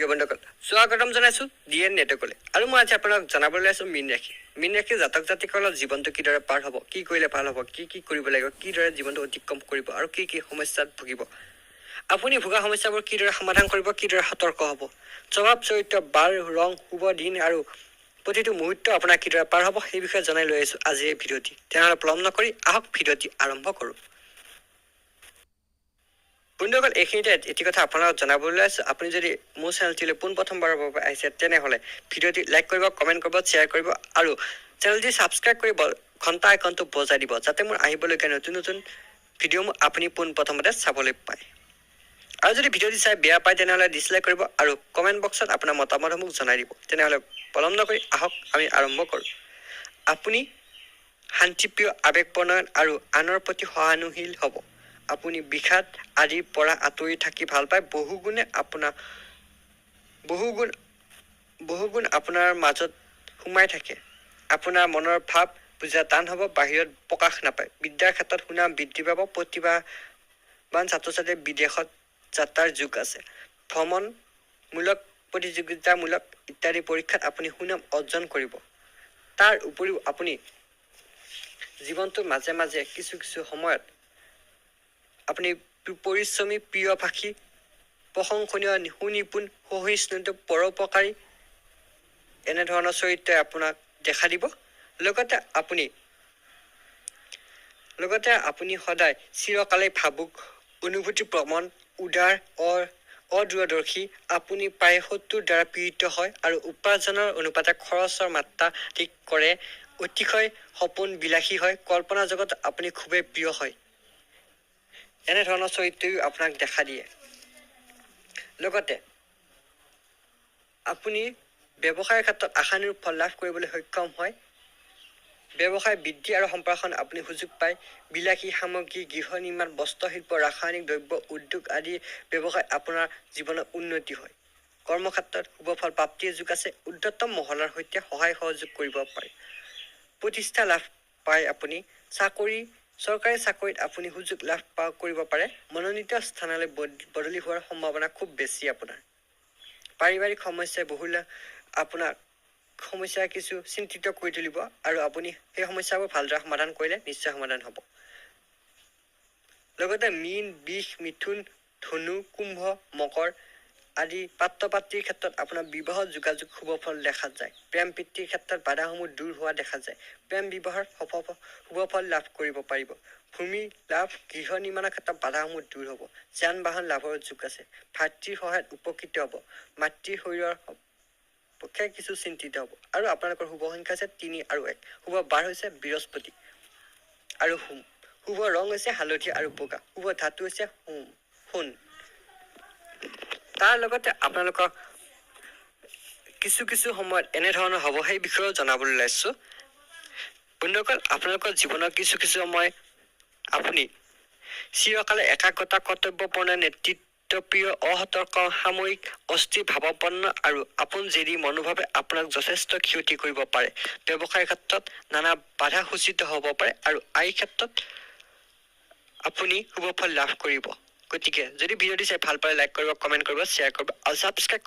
বন্ধুসকল স্বাগতম জনাইছোঁ ডিএন নেটৱৰ্কলৈ আৰু মই আজি আপোনাক জনাবলৈ আছোঁ মীন ৰাশি জাতক জাতিসকলৰ জীৱনটো কিদৰে পাৰ হ'ব, কি কৰিলে ভাল হ'ব, কি কৰিব লাগিব, কিদৰে জীৱনটো অতিক্ৰম কৰিব আৰু কি সমস্যাত ভুগিব, আপুনি ভোগা সমস্যাবোৰ কিদৰে সমাধান কৰিব, কিদৰে সতৰ্ক হ'ব, স্বভাৱ চৰিত্ৰ বাৰ ৰং শুভ দিন আৰু প্ৰতিটো মুহূৰ্ত আপোনাৰ কিদৰে পাৰ হ'ব সেই বিষয়ে জনাই লৈ আহিছোঁ আজি এই ভিডিঅ'টি। তেনেহ'লে পলম নকৰি আহক ভিডিঅ'টি আৰম্ভ কৰোঁ। বন্ধুসকল এইখিনিতে এটি কথা আপোনাক জনাবলৈ আছোঁ, আপুনি যদি মোৰ চেনেলটিলৈ পোনপ্ৰথমবাৰৰ বাবে আহিছে তেনেহ'লে ভিডিঅ'টি লাইক কৰিব, কমেণ্ট কৰিব, শ্বেয়াৰ কৰিব আৰু চেনেলটি ছাবস্ক্ৰাইব কৰিব ঘণ্টা আইকনটো বজাই দিব যাতে মোৰ আহিবলগীয়া নতুন নতুন ভিডিঅ'সমূহ আপুনি পোনপ্ৰথমতে চাবলৈ পায়। আৰু যদি ভিডিঅ'টি চাই বেয়া পায় তেনেহ'লে ডিছলাইক কৰিব আৰু কমেণ্ট বক্সত আপোনাৰ মতামতসমূহ জনাই দিব। তেনেহ'লে পলম নকৰি আহক আমি আৰম্ভ কৰোঁ। আপুনি শান্তিপ্ৰিয়, আৱেগপ্ৰণয়ন আৰু আনৰ প্ৰতি সহানুশীল হ'ব। আপুনি বিষাদ আদিৰ পৰা আঁতৰি থাকি ভাল পায়। বহুগুণ আপোনাৰ মাজত সোমাই থাকে। আপোনাৰ মনৰ ভাৱ বুজা টান হ'ব, বাহিৰত প্ৰকাশ নাপায়। বিদ্যাৰ ক্ষেত্ৰত সুনাম বৃদ্ধি পাব। প্ৰতিভাৱান ছাত্ৰ ছাত্ৰীৰ বিদেশত যাত্ৰাৰ যুগ আছে। ভ্ৰমণমূলক, প্ৰতিযোগিতামূলক ইত্যাদি পৰীক্ষাত আপুনি সুনাম অৰ্জন কৰিব। তাৰ উপৰিও আপুনি জীৱনটোৰ মাজে মাজে কিছু সময়ত আপুনি পৰিশ্ৰমী, প্ৰিয়ভাষী, প্ৰশংসনীয়, সুনিপুণ, সহিষ্ণু, পৰোপকাৰী এনেধৰণৰ চৰিত্ৰই আপোনাক দেখা দিব। লগতে আপুনি সদায় চিৰকালে ভাবুক, অনুভূতি প্ৰৱণ, উদাৰ, অদূৰদৰ্শী। আপুনি প্ৰায় শত্ৰুৰ দ্বাৰা পীড়িত হয় আৰু উপাৰ্জনৰ অনুপাতে খৰচৰ মাত্ৰা ঠিক কৰে। অতিশয় সপোন বিলাসী হয়, কল্পনা জগত আপুনি খুবেই প্ৰিয় হয়। এনেধৰণৰ চৰিত্ৰও আপোনাক দেখা দিয়ে। লগতে আপুনি ব্যৱসায়ৰ ক্ষেত্ৰত আশানুৰূপ ফল লাভ কৰিবলৈ সক্ষম হয়। ব্যৱসায় বৃদ্ধি আৰু সম্প্ৰসাৰণ আপুনি সুযোগ পায়। বিলাসী সামগ্ৰী, গৃহ নিৰ্মাণ, বস্ত্ৰশিল্প, ৰাসায়নিক দ্ৰব্য উদ্যোগ আদি ব্যৱসায় আপোনাৰ জীৱনত উন্নতি হয়। কৰ্মক্ষেত্ৰত শুভফল প্ৰাপ্তিৰ যুগ আছে। উৰ্ধতম মহলাৰ সৈতে সহায় সহযোগ কৰিব পাৰে। প্ৰতিষ্ঠা লাভ পায় আপুনি। চৰকাৰী চাকৰিত আপুনি সুযোগ লাভ কৰিব পাৰে। মনোনীত স্থানলৈ বদলি হোৱাৰ সম্ভাৱনা খুব বেছি আপোনাৰ। পাৰিবাৰিক সমস্যাই আপোনাক কিছু চিন্তিত কৰি তুলিব আৰু আপুনি সেই সমস্যাবোৰ ভালদৰে সমাধান কৰিলে নিশ্চয় সমাধান হ'ব। লগতে মীন, বৃষ, মিথুন, ধনু, কুম্ভ, মকৰ আদি পাত্ৰপাত্ৰীৰ ক্ষেত্ৰত আপোনাৰ বিবাহত যোগাযোগ শুভফল দেখা যায়। প্ৰেম প্ৰীতিৰ ক্ষেত্ৰত বাধাসমূহ দূৰ হোৱা দেখা যায়। প্ৰেম বিবাহৰ শুভফল লাভ কৰিব পাৰিব। ভূমি লাভ, গৃহ নিৰ্মাণৰ ক্ষেত্ৰত বাধাসমূহ দূৰ হ'ব। যান বাহন লাভৰ যোগ আছে। ভাতৃৰ সহায়ত উপকৃত হ'ব। মাতৃৰ শৰীৰৰ পক্ষে কিছু চিন্তিত হ'ব। আৰু আপোনালোকৰ শুভ সংখ্যা আছে 3 আৰু 1। শুভ বাৰ হৈছে বৃহস্পতি আৰু শুভ ৰং হৈছে হালধীয়া আৰু বগা। শুভ ধাতু হৈছে সোণ। তাৰ লগতে আপোনালোকৰ কিছু সময়ত এনেধৰণৰ হ'ব সেই বিষয়েও জনাবলৈ লৈছোঁ। বন্ধুসকল আপোনালোকৰ জীৱনৰ কিছু সময় আপুনি চিৰকালে একাগ্ৰতা, কৰ্তব্যপূৰ্ণ, নেতৃত্বপ্ৰিয়, অসতৰ্ক, সাময়িক, অস্থিৰ, ভাৱাপন্ন আৰু আপোনজেদী মনোভাৱে আপোনাক যথেষ্ট ক্ষতি কৰিব পাৰে। ব্যৱসায়ৰ ক্ষেত্ৰত নানা বাধা সূচিত হ'ব পাৰে আৰু আয়ৰ ক্ষেত্ৰত আপুনি শুভফল লাভ কৰিব। গতিকে যদি ভিডিঅ'টি চাই ভাল পালে লাইক কৰিব, কমেণ্ট কৰিব, শ্বেয়াৰ কৰিব আৰু ছাবস্ক্ৰাইব